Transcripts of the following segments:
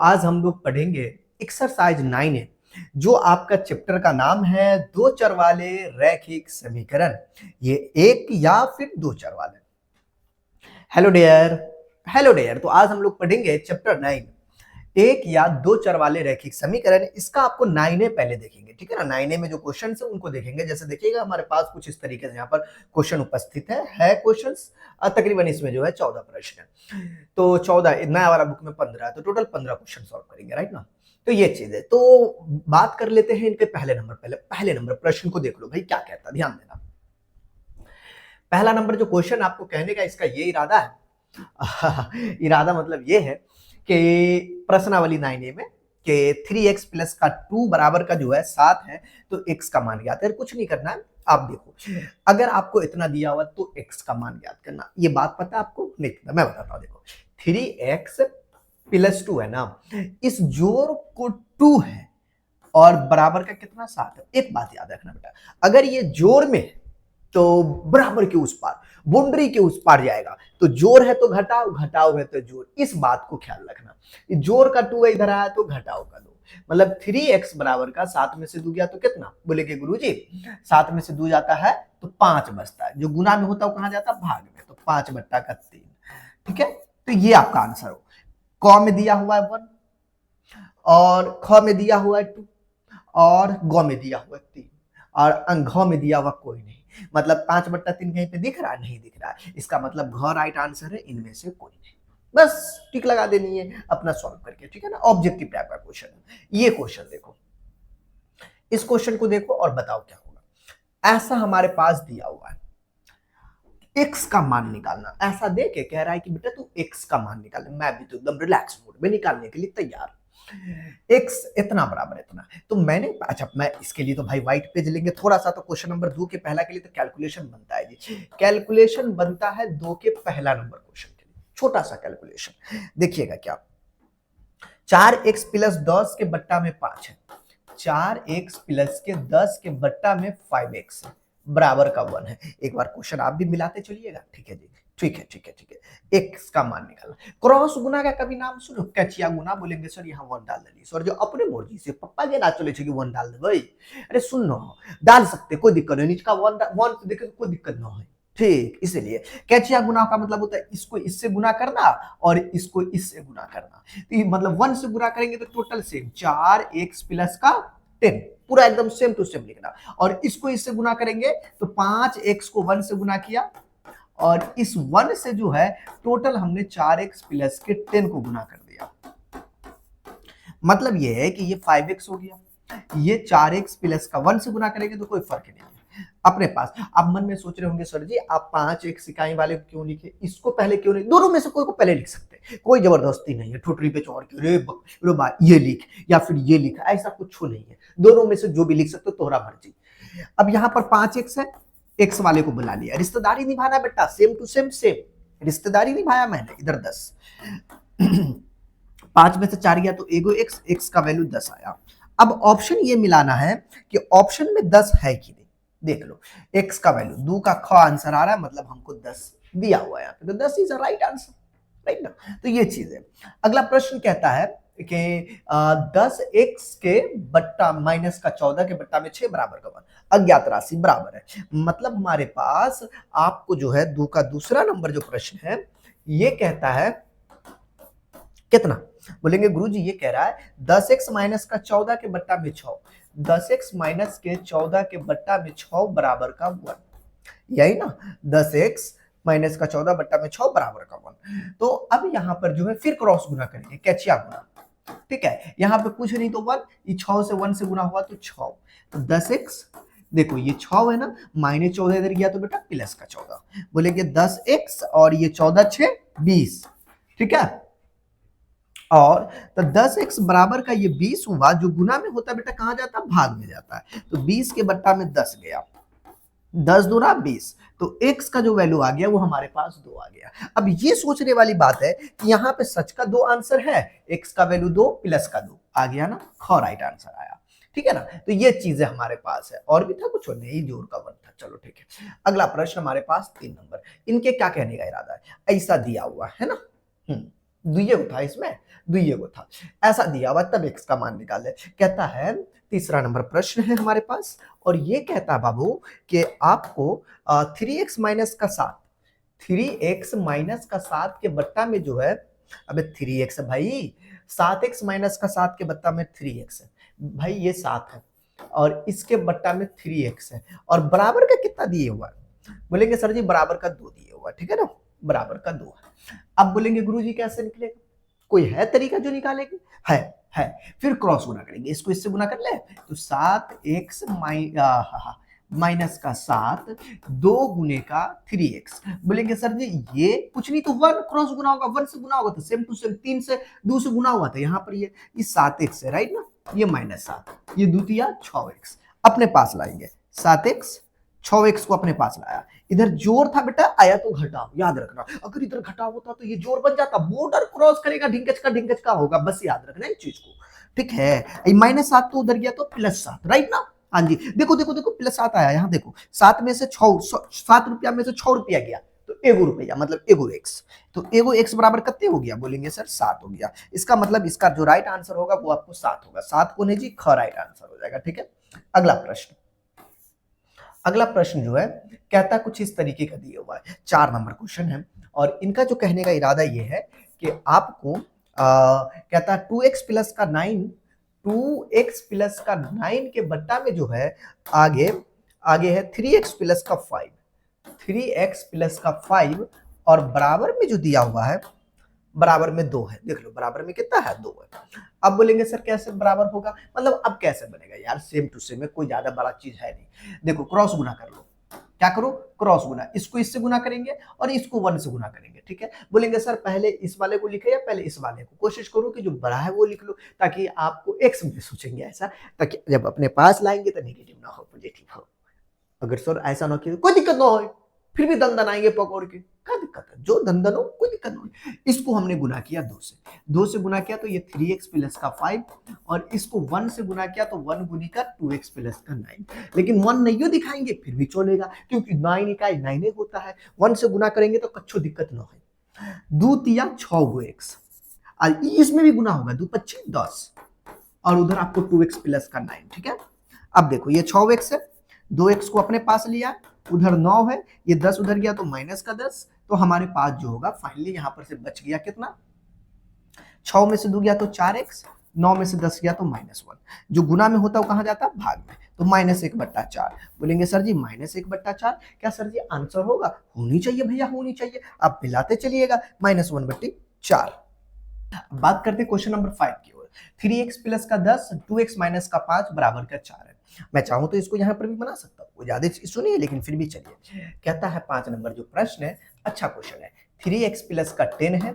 आज हम लोग पढ़ेंगे एक्सरसाइज 9 है जो आपका चैप्टर का नाम है दो चर वाले रैखिक समीकरण। ये एक या फिर दो चर वाले। Hello dear. हेलो डियर, तो आज हम लोग पढ़ेंगे चैप्टर 9 एक या दो चर वाले रैखिक समीकरण। इसका आपको 9 पहले देखेंगे, ठीक है ना। 9 में जो क्वेश्चन है उनको देखेंगे। जैसे देखिएगा हमारे पास कुछ इस तरीके से यहाँ पर क्वेश्चन उपस्थित है क्वेश्चन तकरीबन इसमें जो है 14 प्रश्न है। तो 14 नया वाला बुक में 15 है, तो टोटल 15 क्वेश्चन सॉल्व करेंगे, राइट ना। तो ये चीज है। तो बात कर लेते हैं इनके पहले नंबर। पहले नंबर प्रश्न को देख लो भाई, क्या कहता है, ध्यान देना। पहला नंबर जो क्वेश्चन आपको कहने का, इसका ये इरादा है इरादा मतलब ये है कि प्रश्नावली 9 में कि 3x प्लस का 2 बराबर का जो है 7 है, तो x का मान ज्ञात है। कुछ नहीं करना है, आप देखो अगर आपको इतना दिया हुआ तो x का मान ज्ञात करना। ये बात पता है आपको? नहीं पता, मैं बताता हूँ। देखो 3x प्लस 2 है ना, इस जोड़ को 2 है और बराबर का कितना 7 है। एक बात याद रखना बेटा, अगर ये जोड़ में है तो बराबर के उस पार, बाउंड्री के उस पार जाएगा। तो जोड़ है तो घटाओ, घटाओ है तो जोड़। इस बात को ख्याल रखना। जोड़ का 2 इधर आया तो घटाओ का 2, मतलब 3x बराबर का 7 में से 2 गया तो कितना? बोले कि गुरुजी 7 में से 2 जाता है तो 5 बचता है। जो गुना में होता है वो कहां जाता है? भाग में। तो 5 बट्टा का 3, ठीक है। तो ये आपका आंसर हो। क में दिया हुआ है 1 और ख में दिया हुआ है 2 और ग में दिया हुआ है 3 और घ में दिया हुआ कोई नहीं। मतलब 5 बट्टा 3 कहीं पे दिख रहा है? नहीं दिख रहा है। इसका मतलब घ राइट आंसर है, इनमें से कोई नहीं। बस टिक लगा देनी है अपना सॉल्व करके, ठीक है ना। ऑब्जेक्टिव टाइप का क्वेश्चन है ये। क्वेश्चन देखो, इस क्वेश्चन को देखो और बताओ क्या होगा। ऐसा हमारे पास दिया हुआ है, x का मान निकालना। ऐसा दे के कह रहा है कि बेटा तू x का मान निकाल। मैं भी तो एकदम रिलैक्स मूड में निकालने के लिए तैयार। x इतना बराबर इतना, तो मैंने अच्छा, मैं इसके लिए तो भाई व्हाइट पेज लेंगे थोड़ा सा। तो क्वेश्चन नंबर 2 के पहला के लिए तो कैलकुलेशन बनता है जी। कैलकुलेशन बनता है 2 के पहला नंबर क्वेश्चन के लिए। छोटा सा कैलकुलेशन देखिएगा क्या। 4x प्लस 10 के बट्टा में 5 है, 4x प्लस के 10 के बट्टा में 5x है, बराबर का 1 है। एक बार क्वेश्चन आप भी मिलाते चलिएगा, ठीक है जी। ठीक है ठीक है ठीक है। x का मान निकालना। क्रॉस गुना का कभी नाम सुनो? कैचिया गुना बोलेंगे सर यहाँ 1 डाल दिली सर, जो अपने मर्जी से पप्पा के ना चले कि 1 डाल दे भाई। अरे सुन नो, डाल सकते, कोई दिक्कत नहीं। नीचे का 1 देखे तो कोई दिक्कत ना हो, ठीक। इसलिए कैचिया गुना का मतलब होता है इसको इससे गुना करना और इसको इससे गुना करना। तो मतलब 1 से गुना करेंगे तो टोटल सेम 4x प्लस का 10, पूरा एकदम सेम टू सेम लिखना। और इसको इससे गुना करेंगे तो 5x को 1 से गुना किया और इस 1 से जो है टोटल हमने 4x प्लस के 10 को गुना कर दिया। मतलब ये है कि ये 5x हो गया, ये 4x प्लस का 1 से गुना करेंगे तो कोई फर्क नहीं है अपने पास। आप मन में सोच रहे होंगे सर जी आप 5x इकाई वाले को क्यों लिखे, इसको पहले क्यों नहीं? दोनों में से कोई को पहले लिख सकते, कोई जबरदस्ती नहीं है। ठोठरी पे चौड़ के रे बा ये लिख या फिर ये लिख, ऐसा कुछ नहीं है। दोनों में से जो भी लिख सकते हो, तोहरा मर्जी। अब यहाँ पर 5x है, x वाले को बुला लिया। रिश्तेदारी निभाना बेटा, सेम टू सेम सेम रिश्तेदारी निभाया मैंने। इधर 10 5 में से 4 गया तो एगो x का वैल्यू 10 आया। अब ऑप्शन ये मिलाना है कि ऑप्शन में 10 है कि नहीं। देख लो x का वैल्यू 2 का ख आंसर आ रहा है, मतलब हमको 10 दिया हुआ है यहाँ पे, तो 10 is a right answer, right ना। तो ये चीज है। अगला प्रश्न कहता है कि 10x के बट्टा माइनस का 14 के बट्टा में 6 बराबर का 1 अज्ञात राशि बराबर है। मतलब हमारे पास आपको जो है 2 का दूसरा नंबर जो प्रश्न है ये कहता है कितना? बोलेंगे गुरुजी ये कह रहा है 10x माइनस का 14 के बट्टा में 6, 10x माइनस के 14 के बट्टा में 6 बराबर का 1, यही ना। 10x माइनस का 14 बट्टा में 6 बराबर का 1। तो अब यहाँ पर जो है फिर क्रॉस गुना करेंगे, कैचिया गुना, ठीक है। यहाँ पे कुछ नहीं तो 1, ये 6 से 1 से गुना हुआ तो 6, तो 10x देखो ये 6 है ना, माइनस 14 इधर गया तो बेटा प्लस का 14, बोलेंगे 10x और ये 14 6 20, ठीक है। और तो 10x बराबर का ये 20 हुआ, जो गुना में होता है बेटा कहां जाता है? भाग में जाता है। तो 20 के बट्टा में 10 गया, 10 दूना 20, तो x का जो वैल्यू आ गया वो हमारे पास 2 आ गया। अब ये सोचने वाली बात है कि यहाँ पे सच का 2 आंसर है, x का वैल्यू 2 प्लस का 2 आ गया ना, ख राइट आंसर आया, ठीक है ना। तो ये चीजें हमारे पास है। और भी था कुछ? नहीं, जोर का 1 था। चलो ठीक है। अगला प्रश्न हमारे पास 3 नंबर। इनके क्या कहने का इरादा है? ऐसा दिया हुआ है ना, दुइये को था इसमें, दुइये को था, ऐसा दिया हुआ तब x का मान निकाले। कहता है तीसरा नंबर प्रश्न है हमारे पास और ये कहता है बाबू कि आपको 3x माइनस का 7, 3x माइनस का 7 के बट्टा में जो है, अबे 3x भाई, 7x माइनस का 7 के बट्टा में 3x है भाई, ये 7 है और इसके बट्टा में 3x है और बराबर का कितना दिए हुआ है, बोलेंगे सर जी बराबर का 2 दिए हुआ, ठीक है ना, बराबर का 2 है। अब बोलेंगे गुरुजी कैसे निकलेगा, कोई है तरीका जो निकालेंगे, है, फिर क्रॉस गुना करेंगे, इसको इससे गुना कर ले तो 7x माइनस का 7 2 गुने का 3x, बोलेंगे सर जी ये कुछ नहीं तो 1 क्रॉस गुना होगा, 1 से गुना होगा तो सेम टू सेम 3 से 2 से गुना हुआ था, यहाँ पर ये 7x है राइट ना, ये -7, ये द्वितीय 6x अपने पास लाएंगे, 7x 6x को अपने पास लाया, इधर जोड़ था बेटा, आया तो घटाव, याद रखना, अगर इधर घटाव होता तो ये जोड़ बन जाता, बॉर्डर क्रॉस करेगा ढिंगच का होगा, बस याद रखना इस चीज को, ठीक है। -7 तो उधर गया तो +7 राइट ना, हाँ जी, देखो देखो देखो +7 आया, यहाँ देखो 7 में से 7 रुपया में से 6 रुपया गया तो 1 रुपया, मतलब 1x, तो 1x बराबर कितने हो गया, बोलेंगे सर 7 हो गया, इसका मतलब इसका जो राइट आंसर होगा वो आपको 7 होगा, 7 को नहीं जी ख राइट आंसर हो जाएगा, ठीक है। अगला प्रश्न जो है कहता कुछ इस तरीके का दिया हुआ है, 4 नंबर क्वेश्चन है और इनका जो कहने का इरादा ये है कि आपको कहता है 2x प्लस का 9, 2x प्लस का 9 के बट्टा में जो है आगे है 3x प्लस का 5, 3x प्लस का 5 और बराबर में जो दिया हुआ है, बराबर में 2 है, देख लो बराबर में कितना है, 2 है। अब बोलेंगे सर कैसे बराबर होगा, मतलब अब कैसे बनेगा यार, सेम टू सेम है, कोई ज्यादा बड़ा चीज है नहीं, देखो क्रॉस गुना कर लो, क्या करो क्रॉस गुना, इसको इससे गुना करेंगे और इसको 1 से गुना करेंगे, ठीक है। बोलेंगे सर पहले इस वाले को लिखे या पहले इस वाले को, कोशिश करो कि जो बड़ा है वो लिख लो ताकि आपको x में सोचेंगे ऐसा, ताकि जब अपने पास लाएंगे तो नेगेटिव ना हो पॉजिटिव हो, अगर सर ऐसा ना किया कोई दिक्कत ना हो, फिर भी दंदन आएंगे पकौड़ के, क्या दिक्कत है, जो दंदन हो कोई दिक्कत नहीं। इसको हमने गुना किया 2 से गुना किया तो ये 3x प्लस का 5 और इसको 1 से गुना किया तो 1 गुनी का 2x प्लस का 9, लेकिन 1 नहीं दिखाएंगे फिर भी चलेगा क्योंकि 9 इकाई 9 होता है, 1 से गुना करेंगे तो कच्छो दिक्कत ना हो, 2 तिया 6 गो x, इसमें भी गुना होगा, 2 25 10 और उधर आपको 2x प्लस का 9, ठीक है। अब देखो ये 6x है, 2x को अपने पास लिया, उधर 9 है, ये 10 उधर गया तो -10, तो हमारे पास जो होगा फाइनली यहां पर से बच गया कितना, 6 में से 2 गया तो 4x, 9 में से 10 गया तो -1, जो गुना में होता है वो कहां जाता है, भाग में, तो -1/4, बोलेंगे सर जी -1/4, क्या सर जी आंसर होगा, होनी चाहिए भैया होनी चाहिए, आप मिलाते चलिएगा, -1/4। बात करते क्वेश्चन नंबर 5 की ओर, 3x प्लस का 10, 2x माइनस का 5 बराबर का 4 है, मैं चाहूं तो इसको यहाँ पर भी बना सकता हूँ, ज्यादा सुनिए लेकिन फिर भी चलिए, कहता है 5 नंबर जो प्रश्न है, अच्छा क्वेश्चन है, 3x प्लस का 10 है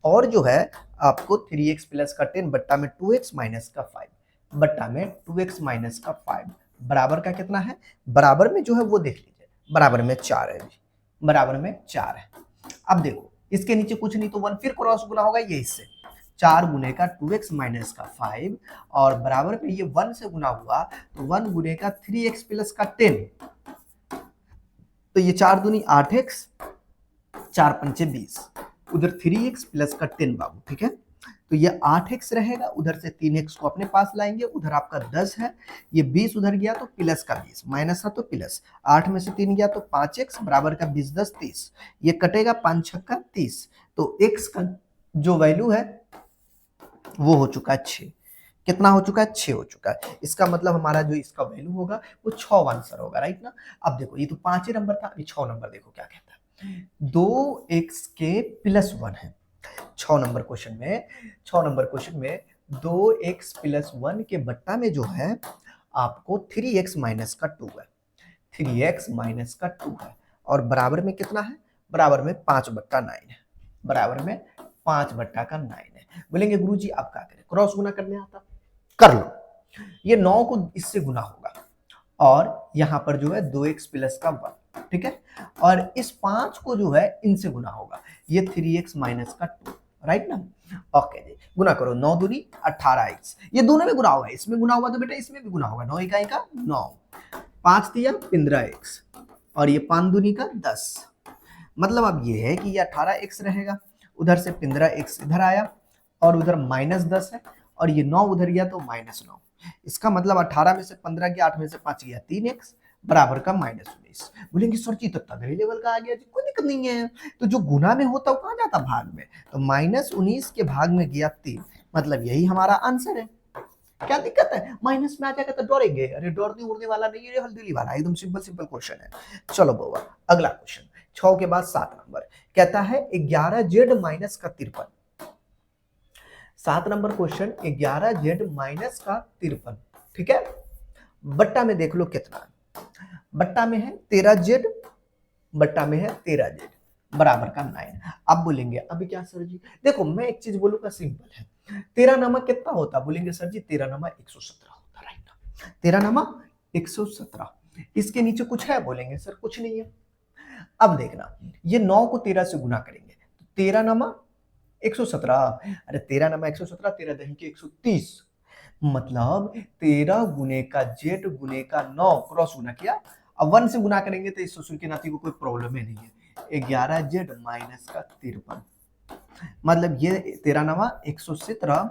और जो है आपको 3x प्लस का 10 बट्टा में 2x माइनस का 5 बट्टा में 2x माइनस का 5 बराबर का कितना है, बराबर में जो है वो देख लीजिए, बराबर में 4 है, बराबर में 4 है। अब देखो इसके नीचे कुछ नहीं तो 1, फिर क्रॉस गुना होगा ये इससे, 4 गुने का 2x माइनस का 5 और बराबर में ये 1 से गुना हुआ तो 1 गुने का 3x प्लस का 10, तो ये 4 दूनी 8x, 4 पंचे 20, उधर 3x प्लस का 10 बाबू, ठीक है, तो ये 8x रहेगा, उधर से 3x को अपने पास लाएंगे, उधर आपका 10 है, ये 20 उधर गया तो प्लस का 20, माइनस था तो प्लस, 8 में से 3 गया तो 5x बराबर का 20 10 30, ये कटेगा 5 छक्का 30, तो x का जो वैल्यू है वो हो चुका है 6, कितना हो चुका है, 6 हो चुका है, इसका मतलब हमारा जो इसका वैल्यू होगा वो 6 आंसर होगा राइट ना। अब देखो ये तो 5 नंबर था, अभी 6 नंबर देखो क्या कहता है, 2x के प्लस 1 है, 6 नंबर क्वेश्चन में 2x प्लस 1 के बट्टा में जो है आपको 3x माइनस का 2 है, 3x माइनस का 2 है और बराबर में कितना है, बराबर में 5/9 है, बराबर में 5/9 है। बोलेंगे गुरुजी आप क्या करें, क्रॉस गुना करने आता, कर लो, ये 9 को इससे गुना होगा और यहाँ पर जो है 2x प्लस का 1, ठीक है, और इस 5 को जो है इनसे गुना होगा, ये 3x माइनस का 2 राइट ना, ओके जी, गुना करो, 9 दूनी 18x, ये दोनों में गुना होगा, इसमें गुना हुआ तो बेटा इसमें भी गुना होगा, 9 इकाई का 9, 5 तिया 15x और ये 5 दूनी का 10, मतलब अब ये है कि ये 18x रहेगा उधर से 15x इधर आया और उधर -10 है और ये 9 उधर गया तो -9। इसका मतलब 18 में से 15 गया, 8 में से 5 गया 3x बराबर का -19। बोलेंगे सर जी तो तगड़े लेवल का आ गया जी, कोई दिक्कत नहीं है। तो जो गुना में होता है वो कहाँ जाता भाग में, तो -19 के भाग में गया 3, मतलब यही हमारा आंसर है। क्या दिक्कत है, माइनस में आ जाएगा तो डरेंगे, अरे डरने उड़ने वाला नहीं है, हल्दी वाला एकदम सिंपल सिंपल क्वेश्चन है। चलो बाबा अगला क्वेश्चन 6 के बाद 7 नंबर कहता है 11z माइनस का 53। 7 नंबर क्वेश्चन 11z माइनस का 53, ठीक है। बट्टा में देख लो कितना है, बट्टा में है 13z, बट्टा में है 13z बराबर का 9। अब बोलेंगे अभी क्या सर जी, देखो मैं एक चीज बोलूंगा सिंपल है, 13 नमक कितना होता, बोलेंगे सर जी 13 नमक 117 होता, राइट। 13 नमक 117, इसके नीचे कुछ है, बोलेंगे सर कुछ नहीं है। अब देखना ये 9 को 13 से गुना करेंगे तो 13 नमक 117, अरे 13 नमक 117, 13 दही के 130, मतलब 13 गुने का जेड गुने का 9 क्रॉस गुना किया, अब 1 से गुना करेंगे तो इस ससुर के नाती को कोई प्रॉब्लम ही नहीं है। 11z माइनस का 53, मतलब ये 13 नवा 117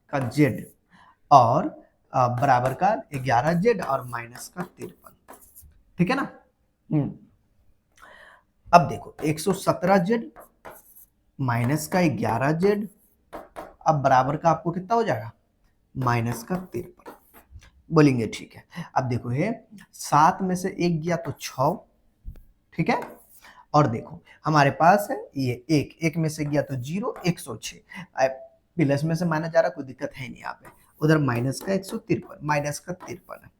का जेड और बराबर का 11z और माइनस का 53, ठीक है ना। अब देखो 117z माइनस का 11z, अब बराबर का आपको कितना हो जाएगा, माइनस का 53। बोलेंगे ठीक है। अब देखो है 7 में से 1 गया तो 6, ठीक है। और देखो हमारे पास है ये 1 में से गया तो 0, 106, प्लस में से माइनस जा रहा, कोई दिक्कत है नहीं यहाँ पे। उधर माइनस का 153, माइनस का 53 है।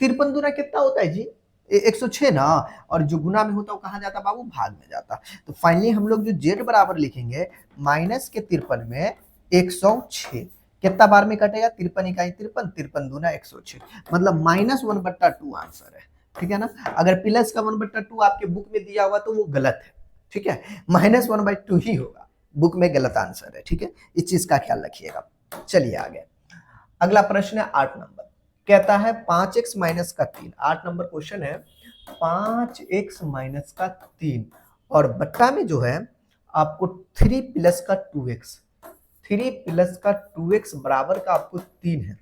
53 दूना कितना होता है जी, 106 ना, और जो गुना में होता है वो कहाँ जाता बाबू, भाग में जाता। तो फाइनली हम लोग जो जेड बराबर लिखेंगे माइनस के 53 में 106, कितना बार में कटेगा, 53 इकाई 53, 53 दूना 106, मतलब -1/2 आंसर है, ठीक है ना। अगर प्लस का 1/2 आपके बुक में दिया हुआ तो वो गलत है, ठीक है, -1/2 ही होगा, बुक में गलत आंसर है, ठीक है, इस चीज का ख्याल रखिएगा। चलिए आगे अगला प्रश्न है 8 नंबर, कहता है 5x माइनस का 3। 8 नंबर क्वेश्चन है 5x माइनस का 3 और बट्टा में जो है आपको 3 प्लस का 2x, 3 प्लस का 2x बराबर का आपको 3 है,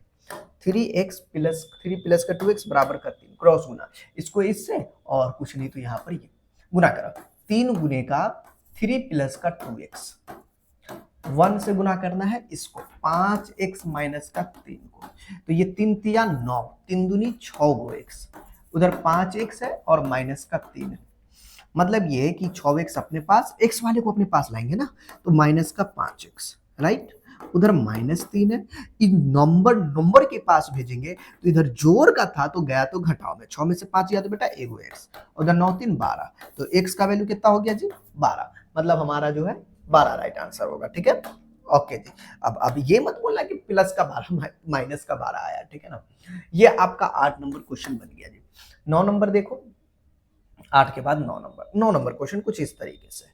3 प्लस का 2x बराबर का 3 क्रॉस गुना, इसको इससे और कुछ नहीं तो यहाँ पर ये गुना करा, 3 गुने का 3 प्लस का 2x, 1 से गुना करना है इसको, 5x माइनस का 3 को, तो ये 3 तिया 9, 3 दूनी 6 गो x, उधर 5x है और माइनस का 3 है, मतलब ये कि 6x अपने पास, x वाले को अपने पास लाएंगे ना, तो माइनस का 5x, राइट। उधर -3 है, इन नंबर के पास भेजेंगे तो इधर जोड़ का था तो गया तो घटाओ में, 6 में से 5 गया तो बेटा 1x, उधर 9 3 12, तो x का वैल्यू कितना हो गया जी 12, मतलब हमारा जो है 12 राइट आंसर होगा, ठीक है। ओके जी, अब ये मत बोलना कि प्लस का 12 माइनस का 12 आया, ठीक है ना। ये आपका 8 नंबर क्वेश्चन बन गया जी। 9 नंबर देखो, 8 के बाद 9 नंबर क्वेश्चन कुछ इस तरीके से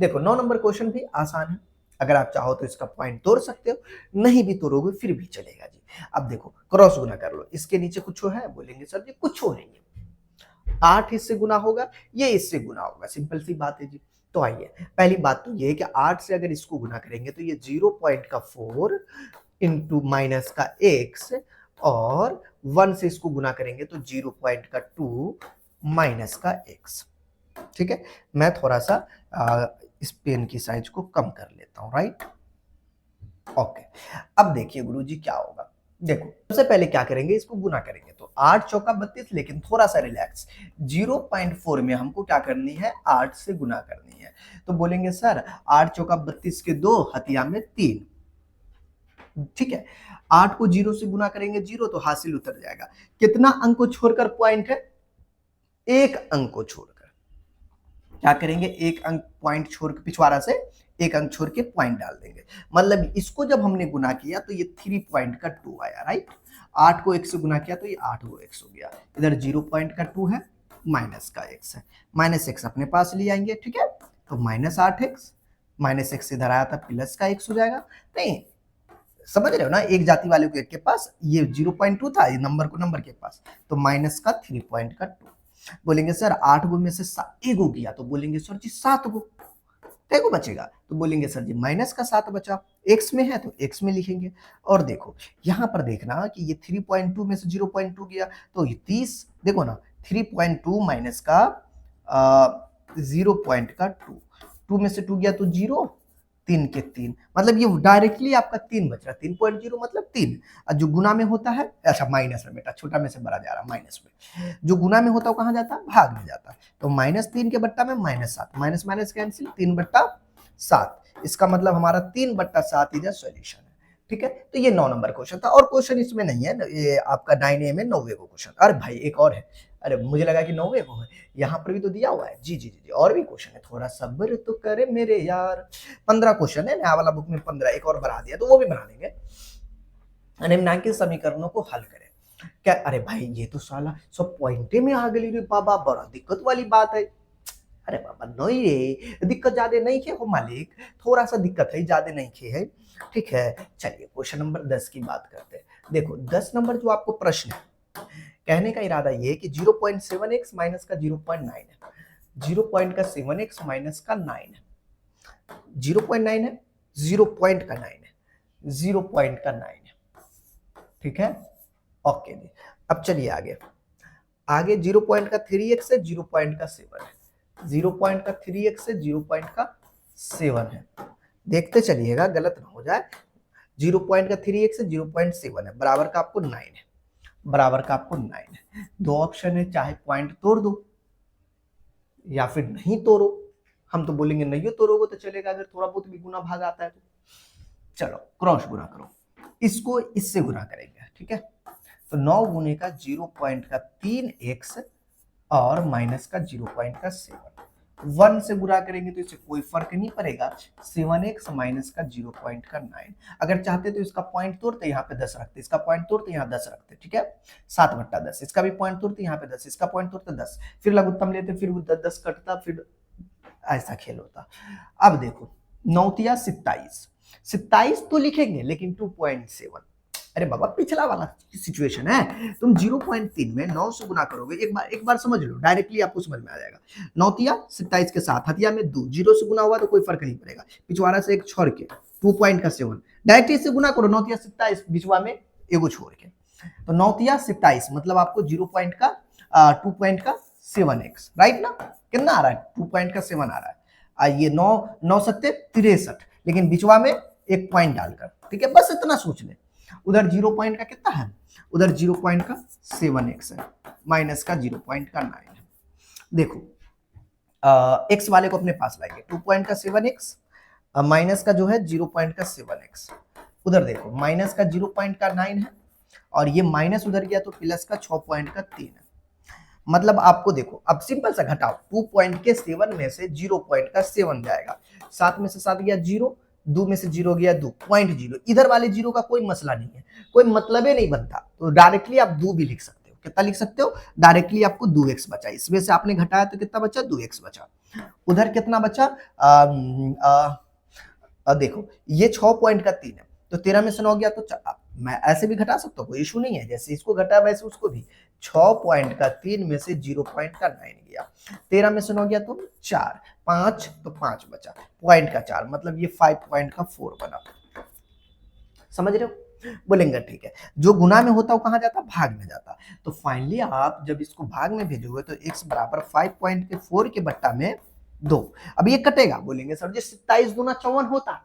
देखो। 9 नंबर क्वेश्चन भी आसान है, अगर आप चाहो तो इसका पॉइंट तोड़ सकते हो, नहीं भी तोड़ोगे फिर भी चलेगा जी। अब देखो क्रॉस गुना कर लो, इसके नीचे कुछ है, बोलेंगे सर जी कुछ नहीं है, 8 इससे गुना होगा, ये इससे गुना होगा, सिंपल सी बात है जी। तो आइए पहली बात तो ये है कि 8 से अगर इसको गुना करेंगे तो ये 0.4 इंटू माइनस का x, और 1 से इसको गुना करेंगे तो 0.2 माइनस का x, ठीक है। मैं थोड़ा सा इस पेन की साइज को कम कर लेता हूं, राइट। ओके, अब देखिए गुरुजी क्या होगा, देखो सबसे पहले क्या करेंगे, इसको गुना करेंगे तो 8 चौका 32, लेकिन थोड़ा सा रिलैक्स, 0.4 में हमको क्या करनी है, 8 से गुना करनी है, तो बोलेंगे सर 8 चौका 32 के 2 हथिया में 3, ठीक है। 8 को 0 से गुना करेंगे 0 तो हासिल उतर जाएगा, कितना अंक को छोड़कर पॉइंट है, एक अंक को छोड़कर क्या करेंगे, एक अंक पॉइंट छोड़ के, पिछवाड़ा से एक अंक छोड़ के पॉइंट डाल देंगे, मतलब इसको जब हमने गुना किया तो ये 3 पॉइंट का 2 आया, राइट। 8 को 1 से गुना किया तो ये 8 को x हो गया, इधर 0 पॉइंट का 2 है, माइनस का x है, माइनस x अपने पास ले आएंगे, ठीक है, तो -8x, माइनस x इधर आया था प्लस का x हो जाएगा, नहीं समझ रहे हो ना, एक जाति वाले को एक के पास ये 0.2 था, ये नंबर को नंबर के पास, तो माइनस का 3 पॉइंट का 2। बोलेंगे सर 8 गो में से 1 गो गया, तो बोलेंगे सर जी 7 गो, क्या को बचेगा, तो बोलेंगे सर जी माइनस का 7 बचा, एक्स में है तो एक्स में लिखेंगे। और देखो यहाँ पर देखना कि ये 3.2 में से 0.2 गया तो ये 30, देखो ना 3.2 माइनस का 0 पॉइंट का 2, 2 में से 2 गया तो 0, 3 के 3, मतलब ये डायरेक्टली आपका 3 बच रहा है, 3.0 मतलब 3। और जो गुना में होता है, अच्छा माइनस में बेटा, छोटा में से बड़ा जा रहा है माइनस में, जो गुना में होता है कहाँ जाता है, भाग में जाता है। तो -3 के बट्टा में -7, माइनस माइनस कैंसिल, 3/7, इसका मतलब हमारा 3/7 इज अ सॉल्यूशन है। ठीक है, तो ये 9 नंबर क्वेश्चन था। और क्वेश्चन इसमें नहीं है, ये आपका 9A में 9वें को क्वेश्चन। अरे भाई एक और है, अरे मुझे लगा कि 9वें को है, यहाँ पर भी तो दिया हुआ है। जी जी जी, और भी क्वेश्चन है, थोड़ा सब्र तो करे मेरे यार। 15 क्वेश्चन है, नया वाला बुक में 15, एक और बढ़ा दिया तो वो भी बना लेंगे। निम्नांकित समीकरणों को हल करें। क्या, अरे भाई ये तो साला सब पॉइंटे में आ गई रे बाबा, बड़ा दिक्कत वाली बात है। अरे बाबा नहीं रे, दिक्कत ज्यादा नहीं है हो मालिक, थोड़ा सा दिक्कत है, ज्यादा नहीं है। ठीक है, चलिए क्वेश्चन नंबर 10 की बात करते हैं। देखो 10 नंबर जो आपको प्रश्न है, कहने का इरादा ये है कि 0.7x माइनस का 0.9 है, 0.7x माइनस का 9 है, 0.9 है, 0 पॉइंट का 9 है, 0 पॉइंट का 9 है। ठीक है, ओके जी। अब चलिए आगे, आगे 0 पॉइंट का 3x है, 0 पॉइंट का 7 है, 0 पॉइंट का 3x है, 0 पॉइंट का 7 है। देखते चलिएगा गलत ना हो जाए। 0 पॉइंट का 3x है, 0.7 है, बराबर का आपको 9 है, बराबर का आपको 9 है। दो ऑप्शन है, चाहे पॉइंट तोड़ दो या फिर नहीं तोड़ो। हम तो बोलेंगे नहीं तोड़ोगे तो चलेगा, अगर थोड़ा बहुत भी गुना भाग आता है तो। चलो क्रॉस गुना करो, इसको इससे गुना करेंगे। ठीक है, तो 9 गुने का 0 पॉइंट का 3x और माइनस का 0 पॉइंट का 7, 1 से गुना करेंगे तो इससे कोई फर्क नहीं पड़ेगा। 7x माइनस का 0 पॉइंट का 9, अगर चाहते तो इसका पॉइंट तोड़ते यहाँ पे 10 रखते, इसका पॉइंट तोड़ते यहाँ 10 रखते। ठीक है, 7/10, इसका भी पॉइंट तोड़ते यहाँ पे 10, इसका पॉइंट तोड़ते 10, फिर लघुत्तम लेते, फिर 10 कटता, फिर ऐसा खेल होता। अब देखो 9 27, 27 तो लिखेंगे लेकिन 2.7, अरे बाबा पिछला वाला सिचुएशन है। तुम 0.3 में 9 से गुना करोगे, एक बार समझ लो, डायरेक्टली आपको समझ में आ जाएगा। 9 27 के साथ हथिया में 2, 0 से गुना हुआ तो कोई फर्क नहीं पड़ेगा, पिछवाड़ा से एक छोड़ के 2 पॉइंट का 7, डायरेक्टली से गुना करो। 9 27 बिचवा में एगो छोड़ के, तो 9 27 मतलब आपको 0 पॉइंट का 2 पॉइंट का 7x, राइट ना। कितना आ रहा है, 2 पॉइंट का 7 आ रहा है। ये 9 9 सत्ते 63, लेकिन बिचवा में एक पॉइंट डालकर। ठीक है, बस इतना सोच ले। उधर 0 पॉइंट का कितना है, उधर 0 पॉइंट का 7x है, माइनस का 0 पॉइंट का 9 है। देखो x वाले को अपने पास लाएंगे, 2 पॉइंट का 7x माइनस का जो है 0 पॉइंट का 7x, उधर देखो माइनस का 0 पॉइंट का 9 है, और ये माइनस उधर गया तो प्लस का 6 पॉइंट का 3 है। मतलब आपको देखो, अब सिंपल सा घटाओ, 2 पॉइंट के 7 में से 0 पॉइंट का 7 जाएगा, 7 में से 7 गया 0, 2 में से 0 गया 2, पॉइंट 0, इधर वाले 0 का कोई मसला नहीं है, कोई मतलब ही नहीं बनता, तो डायरेक्टली आप 2 भी लिख सकते हो। कितना लिख सकते हो, डायरेक्टली आपको 2x बचा, इसमें से आपने घटाया तो कितना बचा, 2x बचा। उधर कितना बचा, देखो ये 6 पॉइंट का 3 है, तो 13 में से 9 गया तो मैं ऐसे भी घटा सकता हूँ, कोई इशू नहीं है, जैसे इसको घटा वैसे उसको भी। 6 पॉइंट का 3 में से 0 पॉइंट का 9 गया, 13 में से 9 गया तो 4, 5 तो 5 बचा, पॉइंट का 4, मतलब ये 5 पॉइंट का 4 बना। समझ रहे हो, बोलेंगे ठीक है, जो गुना में होता है वो कहाँ जाता, भाग में जाता। तो फाइनली आप जब इसको भाग में भेजोगे तो x बराबर 5 पॉइंट के 4 के बट्टा में 2। अब ये कटेगा, बोलेंगे सर जी 27 दूना 54 होता,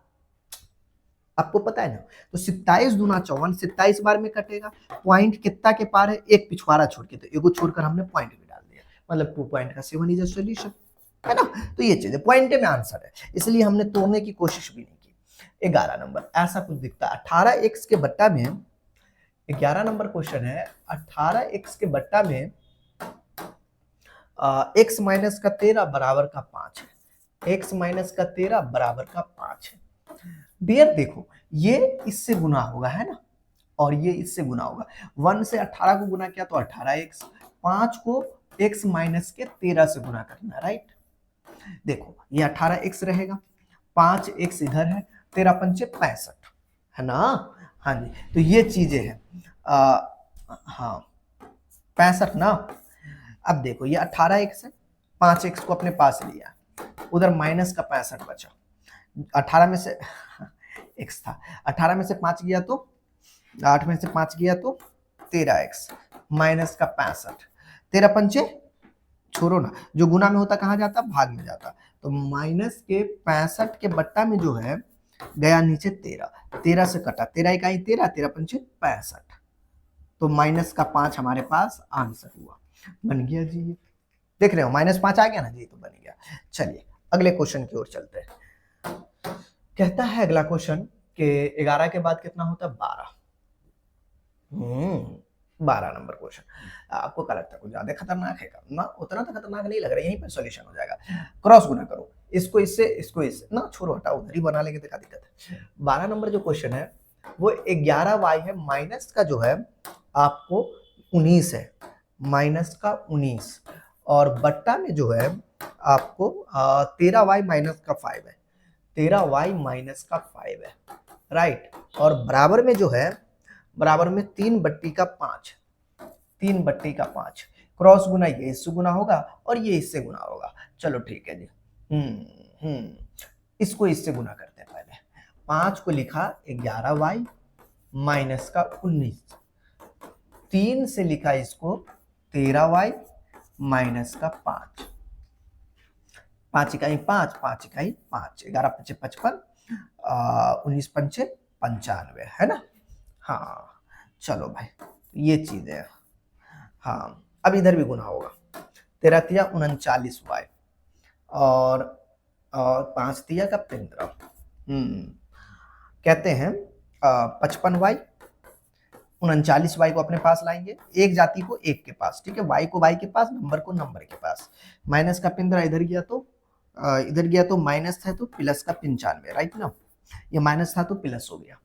आपको पता है ना, तो 27 दूना 54, 27 बार में कटेगा, पॉइंट कितना के पार है, एक पिछवाड़ा छोड़ के, तो एगो छोड़कर हमने पॉइंट भी डाल दिया, मतलब 2 पॉइंट का 7 इज अ सॉल्यूशन, है ना। तो ये चीज है, पॉइंट में आंसर है, इसलिए हमने तोड़ने की कोशिश भी नहीं की। 11 नंबर ऐसा कुछ दिखता है, 18x के बट्टा में, 11 नंबर क्वेश्चन है, 18x के बट्टा में x माइनस का 13 बराबर का 5 है, x माइनस का 13 बराबर का 5 है। डियर देखो, ये इससे गुना होगा, है ना, और ये इससे गुना होगा। 1 से 18 को गुना किया तो 18x, 5 को x माइनस के 13 से गुना करना, राइट। देखो ये 18x रहेगा, 5x इधर है, 13 पंचे 65, है ना। हाँ जी, तो ये चीजें हैं, हाँ 65 ना। अब देखो ये 18x है, 5x को अपने पास लिया, उधर माइनस का 65 बचा। 18 में से x था, 18 में से 5 गया तो 8 में से 5 गया तो 13x माइनस का 65। 13 पंचे छोड़ो ना, जो गुना में होता कहाँ जाता, भाग में जाता। तो माइनस के 65 के बट्टा में जो है गया नीचे 13, 13 से कटा, 13 इकाई 13, 13 पंचे 65, तो माइनस का 5 हमारे पास आंसर हुआ। बन गया जी, देख रहे हो -5 आ गया ना जी, तो बन गया। चलिए अगले क्वेश्चन की ओर चलते हैं। कहता है अगला क्वेश्चन कि 11 के बाद कितना होता है, 12। 12 नंबर क्वेश्चन। आपको क्या लगता है कुछ ज्यादा खतरनाक है? ना उतना तो खतरनाक नहीं लग रहा है, यहीं पर सॉल्यूशन हो जाएगा। क्रॉस गुना करो, इसको इससे इसको इससे, ना छोड़ो हटाओ, उधर ही बना लेंगे तो क्या दिक्कत है। 12 नंबर जो क्वेश्चन है वो 11y है, माइनस का जो है आपको 19 है, माइनस का 19, और बट्टा में जो है आपको 13y माइनस का 5 है, 13y माइनस का 5 है, राइट। और बराबर में जो है, बराबर में 3/5, 3/5, क्रॉस गुना ये इससे गुना होगा और ये इससे गुना होगा। चलो ठीक है जी, इसको इससे गुना करते हैं। पहले 5 को लिखा 11y माइनस का 19, 3 से लिखा इसको 13y माइनस का 5, 5 इकाई 5, 5 इकाई 5, 11 पंचे 55, 19 पंचे 95, है ना। हाँ चलो भाई, ये चीज है। हाँ अब इधर भी गुना होगा, 13 तिया 39y और 5 तिया का 15, कहते हैं 55y, 39y को अपने पास लाएंगे, एक जाति को एक के पास, ठीक है, y को y के पास, नंबर को नंबर के पास, माइनस का 15 इधर गया तो माइनस था तो प्लस का 95, राइट ना, ये माइनस था तो प्लस हो गया।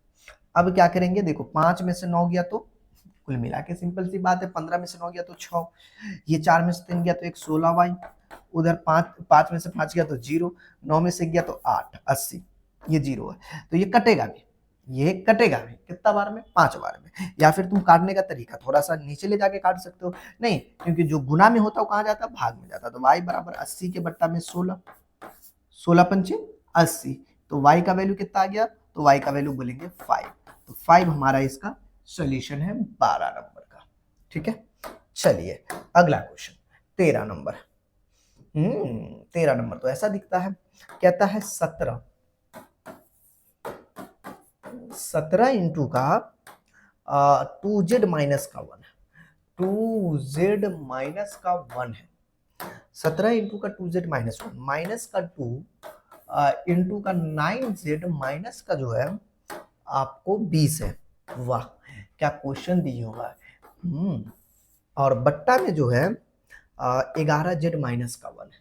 अब क्या करेंगे, देखो 5 में से 9 गया तो कुल मिला के सिंपल सी बात है, 15 में से 9 गया तो 6, ये 4 में से 3 गया तो एक 16y, उधर 5 में से 5 गया तो 0, 9 में से गया तो 8, 80, ये 0 है, तो ये कटेगा भी, ये कटेगा भी कितना बार में, 5 बार में। या फिर तुम काटने का तरीका थोड़ा सा नीचे ले जाके काट सकते हो, नहीं क्योंकि जो गुना में होता है वो कहाँ जाता है, भाग में जाता है। तो y बराबर 80 के बट्टा में 16, 16 पंचे 80, तो y का वैल्यू कितना आ गया, तो y का वैल्यू बोलेंगे 5, तो 5 हमारा इसका सॉल्यूशन है 12 नंबर का, ठीक है। चलिए अगला क्वेश्चन 13 नंबर। 13 नंबर तो ऐसा दिखता है, कहता है 17 इंटू का 2z माइनस का 1 है, 2z माइनस का 1 है, 17 इंटू का 2z माइनस 1, माइनस का 2 इंटू का 9z माइनस का जो है आपको 20 है। वाह क्या क्वेश्चन दिए होगा। और बट्टा में जो है 11z माइनस का 1 है,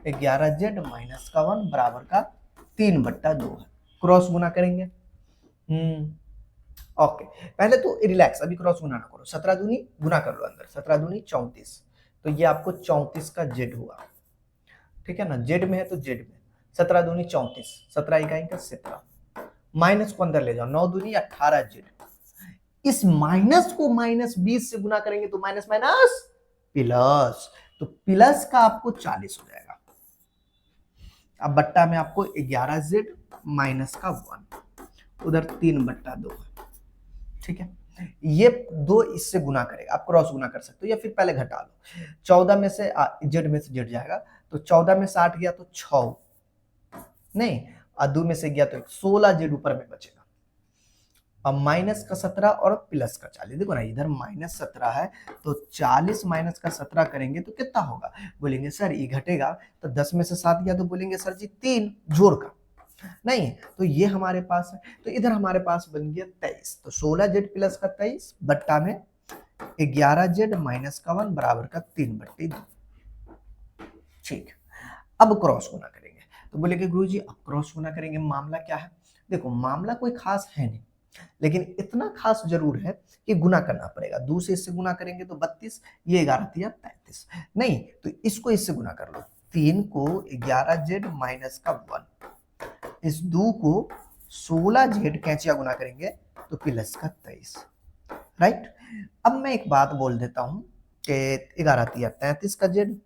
11z माइनस का 1 बराबर का 3/2 है, क्रॉस गुना करेंगे। ओके पहले तो रिलैक्स, अभी क्रॉस गुना ना करो, 17 दूनी गुना कर लो अंदर, 17 दूनी 34, तो ये आपको 34 का जेड हुआ, ठीक है ना, जेड में है तो जेड में, 17 दूनी 34, 17 इकाई का 17, माइनस को अंदर ले जाओ, 9 दूनी 18 जेड, इस माइनस को -20 से गुना करेंगे तो माइनस माइनस प्लस, तो प्लस का आपको 40 हो जाएगा। अब बट्टा में आपको 11z माइनस का 1, उधर 3/2 है, ठीक है। ये 2 इससे गुना करेगा, आप क्रॉस गुना कर सकते हो या फिर पहले घटा लो, 14 में से जेड में से जेड जाएगा, तो 14 में से 8 गया तो 6 नहीं, और 2 में से गया तो 16 जेड ऊपर में बचेगा। अब माइनस का 17 और प्लस का 40, देखो ना इधर -17 है तो 40 माइनस का 17 करेंगे तो कितना होगा, बोलेंगे सर ये घटेगा, तो 10 में से 7 गया तो बोलेंगे सर जी 3 जोड़ का, नहीं तो ये हमारे पास है, तो इधर हमारे पास बन गया 23, तो 16z प्लस का 23 बट्टा में 11z माइनस का 1 बराबर का 3/2, ठीक। अब क्रॉस गुना करेंगे, तो बोलेंगे गुरुजी अब क्रॉस गुना करेंगे, मामला क्या है, देखो मामला कोई खास है नहीं, लेकिन इतना खास जरूर है कि गुना करना पड़ेगा, 2 से इससे गुना करेंगे तो 32, ये 11 तिया 33, नहीं तो इसको इससे गुना कर लो, 3 को 11z माइनस का 1, इस 2 को 16z कैंचिया गुना करेंगे तो प्लस का 23, राइट। अब मैं एक बात बोल देता हूं कि 11 तिया 33 का जेड,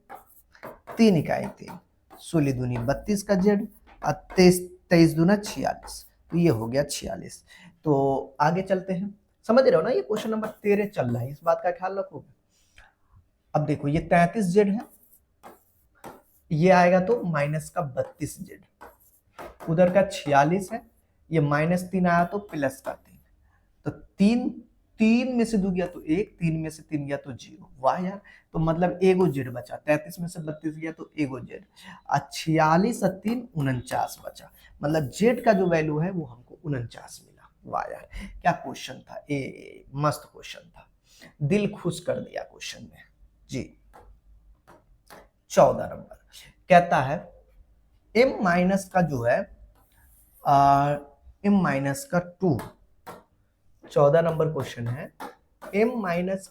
3 इकाई 3, 16 दूनी 32 का जेड और 23 दूना 46, तो ये हो गया 46। तो आगे चलते हैं, समझ रहे हो ना, ये क्वेश्चन नंबर 13 चल रहा है, इस बात का ख्याल रखोगे। अब देखो ये 33 जेड है, ये आएगा तो माइनस का 32 जेड, उधर का 46 है, ये -3 आया तो प्लस का 3, तो 3 में से 2 गया तो 1, 3 में से 3 गया तो 0। वाह यार, तो मतलब एगो जेड बचा, 33 में से 32 गया तो एगो जेड, 46 और 3 49 बचा, मतलब जेड का जो वैल्यू है वो हमको 49 मिला। वाह यार, क्या क्वेश्चन था, मस्त क्वेश्चन था, दिल खुश कर दिया क्वेश्चन ने जी। 14 नंबर कहता है m माइनस का जो है m माइनस का 2, 14 नंबर क्वेश्चन है, m माइनस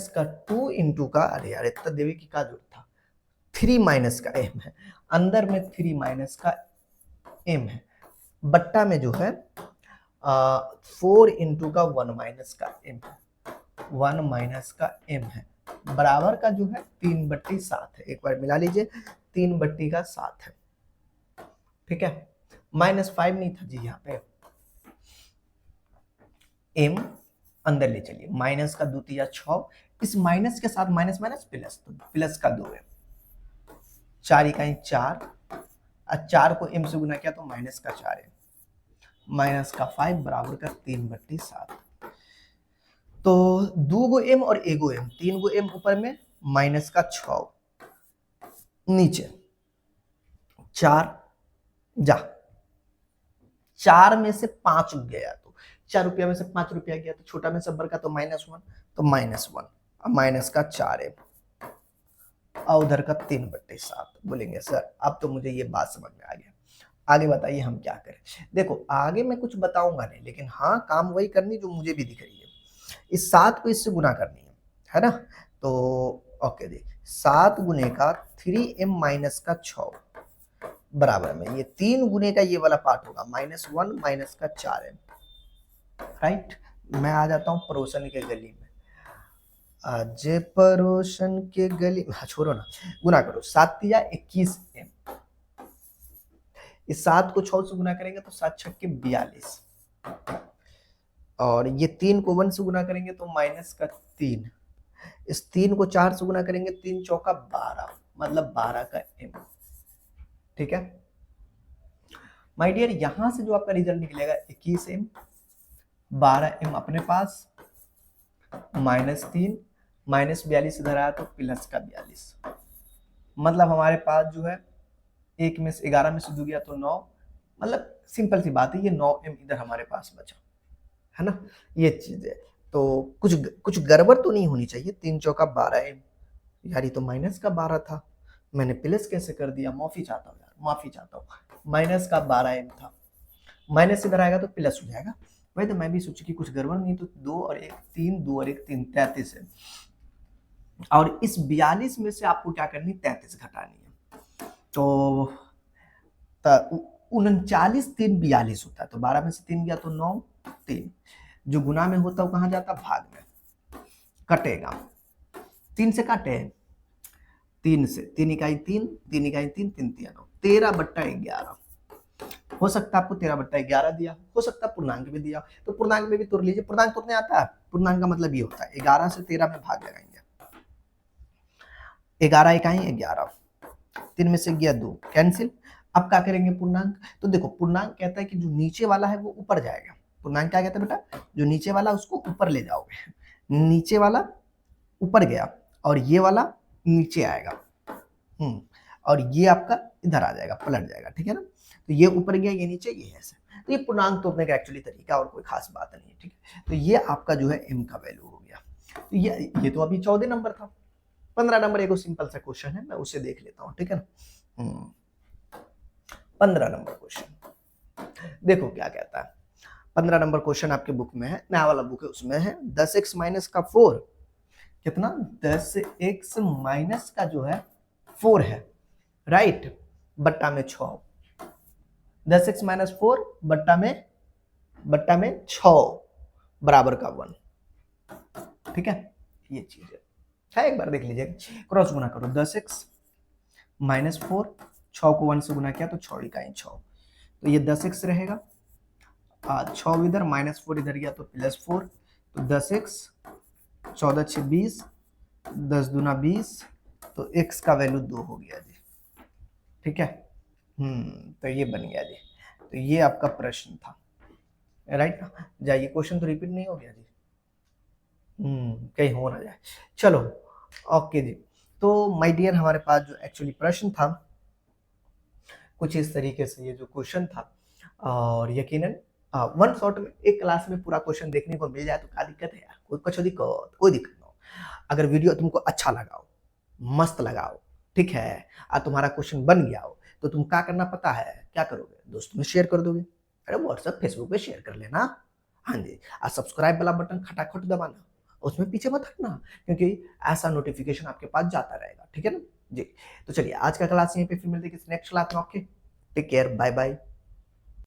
का 2 इंटू का, अरे यार इतना देवी की का जरूरत था, 3 माइनस का m है, अंदर में 3 माइनस का m है, बट्टा में जो है 4 इंटू का 1 माइनस का m है, 1 माइनस का m है, बराबर का जो है 3/7 है, एक बार मिला लीजिए, 3/7 है, ठीक है, -5 नहीं था जी यहाँ पे, m अंदर ले चलिए, माइनस का 2 तिया 6, इस माइनस के साथ माइनस माइनस प्लस, तो प्लस का 2 है, 4 इकाई 4, और 4 को m से गुना किया तो माइनस का 4 है, माइनस का 5 बराबर का 3/7, तो 2 गो m और 1 गो m, 3 गो m ऊपर में, माइनस का 6 नीचे, 4 जा, 4 में से 5 गया तो 4 रुपया में से 5 रुपया गया, तो छोटा में से बड़ का तो -1, तो -1, माइनस का 4 है, और उधर का 3/7। बोलेंगे सर अब तो मुझे ये बात समझ में आ गया, आगे बताइए हम क्या करें। देखो आगे मैं कुछ बताऊंगा नहीं, लेकिन हाँ काम वही करनी जो मुझे भी दिख रही है, इस 7 को इससे गुना करनी है ना, तो ओके देख, 7 गुने का 3m माइनस का 6 बराबर में, ये 3 गुने का ये वाला पार्ट होगा, -1 माइनस का 4m, राइट। मैं आ जाता हूँ पड़ोसन के गली में, आज पड़ोसन के गली में, हाँ छोड़ो ना, गुना करो, 7 या 21m, इस 7 को 6 से गुना करेंगे तो 7 छक्के 42, और ये 3 को 1 से गुना करेंगे तो माइनस का 3, इस 3 को 4 से गुना करेंगे, 3 चौका 12, मतलब 12 का m, ठीक है माय डियर। यहां से जो आपका रिजल्ट निकलेगा 21m, 12m अपने पास, -3, -42 इधर आया तो प्लस का 42, मतलब हमारे पास जो है 1 में से 11 में से 2 गया तो 9, मतलब सिंपल सी बात है, ये 9m इधर हमारे पास बचा, है ना, ये चीज है। तो कुछ गड़बड़ तो नहीं होनी चाहिए, 3 चौका 12m, यार ये तो माइनस का 12 था, मैंने प्लस कैसे कर दिया, माफी चाहता हूँ यार, माफी चाहता हूँ, माइनस का 12m था, माइनस इधर आएगा तो प्लस हो जाएगा, वही तो मैं भी सोची कि कुछ गड़बड़ नहीं, तो 2 और 1 3, 2 और 1 3, 33 है, और इस 42 में से आपको क्या करनी, 33 घटानी है, तो 39 3 42 होता है, तो 12 में से 3 गया तो 9, 3 जो गुना में होता है कहाँ जाता, भाग में, कटेगा, 3 से काटे, 3 से, 3 इकाई 3, 3 इकाई 3, 3 3 9, 13/11, हो सकता है आपको 13/11 दिया, हो सकता है पूर्णांक में दिया, तो पूर्णांक में भी तोड़ लीजिए, पूर्णांक तोड़ने आता है, पूर्णांक का मतलब ये होता है 11 से 13 में भाग लगाएंगे, 11 इकाई 11, 3 में से गया 2 कैंसिल, अब क्या करेंगे पूर्णांक, तो देखो पूर्णांक कहता है कि जो नीचे वाला है वो ऊपर जाएगा, पूर्णांक क्या कहता है बेटा, जो नीचे वाला उसको ऊपर ले जाओगे, नीचे वाला ऊपर गया और ये वाला नीचे आएगा, और ये आपका इधर आ जाएगा, पलट जाएगा, ठीक है ना, तो ये ऊपर गया ये नीचे, ये ऐसे, तो ये पूर्णांक तोड़ने का एक्चुअली तरीका, और कोई खास बात नहीं है, ठीक है, तो ये आपका जो है m का वैल्यू हो गया, तो ये तो अभी 14 नंबर था, 15 नंबर एक सिंपल सा क्वेश्चन है, मैं उसे देख लेता हूँ, ठीक है ना। 15 नंबर क्वेश्चन देखो क्या कहता है, 15 नंबर क्वेश्चन आपके बुक में है, नया वाला बुक है, उसमें है 10x माइनस का 4, कितना, 10x माइनस का जो है 4 है, राइट, बट्टा में 6, 10x माइनस 4 बट्टा में 6 बराबर का 1, ठीक है, ये चीज है, एक बार देख लीजिएगा। क्रॉस गुना करो, 10x माइनस 4, 6 को 1 से गुना किया तो 6 इकाई 6, तो ये 10x रहेगा। 6 इधर माइनस 4 इधर गया तो प्लस 4, तो 10x, 14 6 20, 10 दूना 20, तो x का वैल्यू 2 हो गया जी। ठीक है, तो ये बन गया जी। तो ये आपका प्रश्न था, राइट ना। जाइए, क्वेश्चन तो रिपीट नहीं हो गया जी, कहीं हो ना जाए। चलो, ओके जी। तो माय डियर, हमारे पास जो एक्चुअली प्रश्न था कुछ इस तरीके से, ये जो क्वेश्चन था, और यकीनन वन शॉट में एक क्लास में पूरा क्वेश्चन देखने को मिल जाए तो क्या दिक्कत है यार, कोई दिक्कत ना हो। अगर वीडियो तुमको अच्छा लगा हो, मस्त लगा हो, ठीक है, और तुम्हारा क्वेश्चन बन गया हो, तो तुम क्या करना पता है, क्या करोगे, दोस्तों में शेयर कर दोगे, अरे व्हाट्सएप फेसबुक पे शेयर कर लेना। हाँ जी, और सब्सक्राइब वाला बटन खटाखट दबाना, उसमें पीछे मत हटना, क्योंकि ऐसा नोटिफिकेशन आपके पास जाता रहेगा, ठीक है ना जी। तो चलिए, आज का क्लास यहीं पे, फिर मिलते हैं नेक्स्ट क्लास में। Okay, take care, bye bye.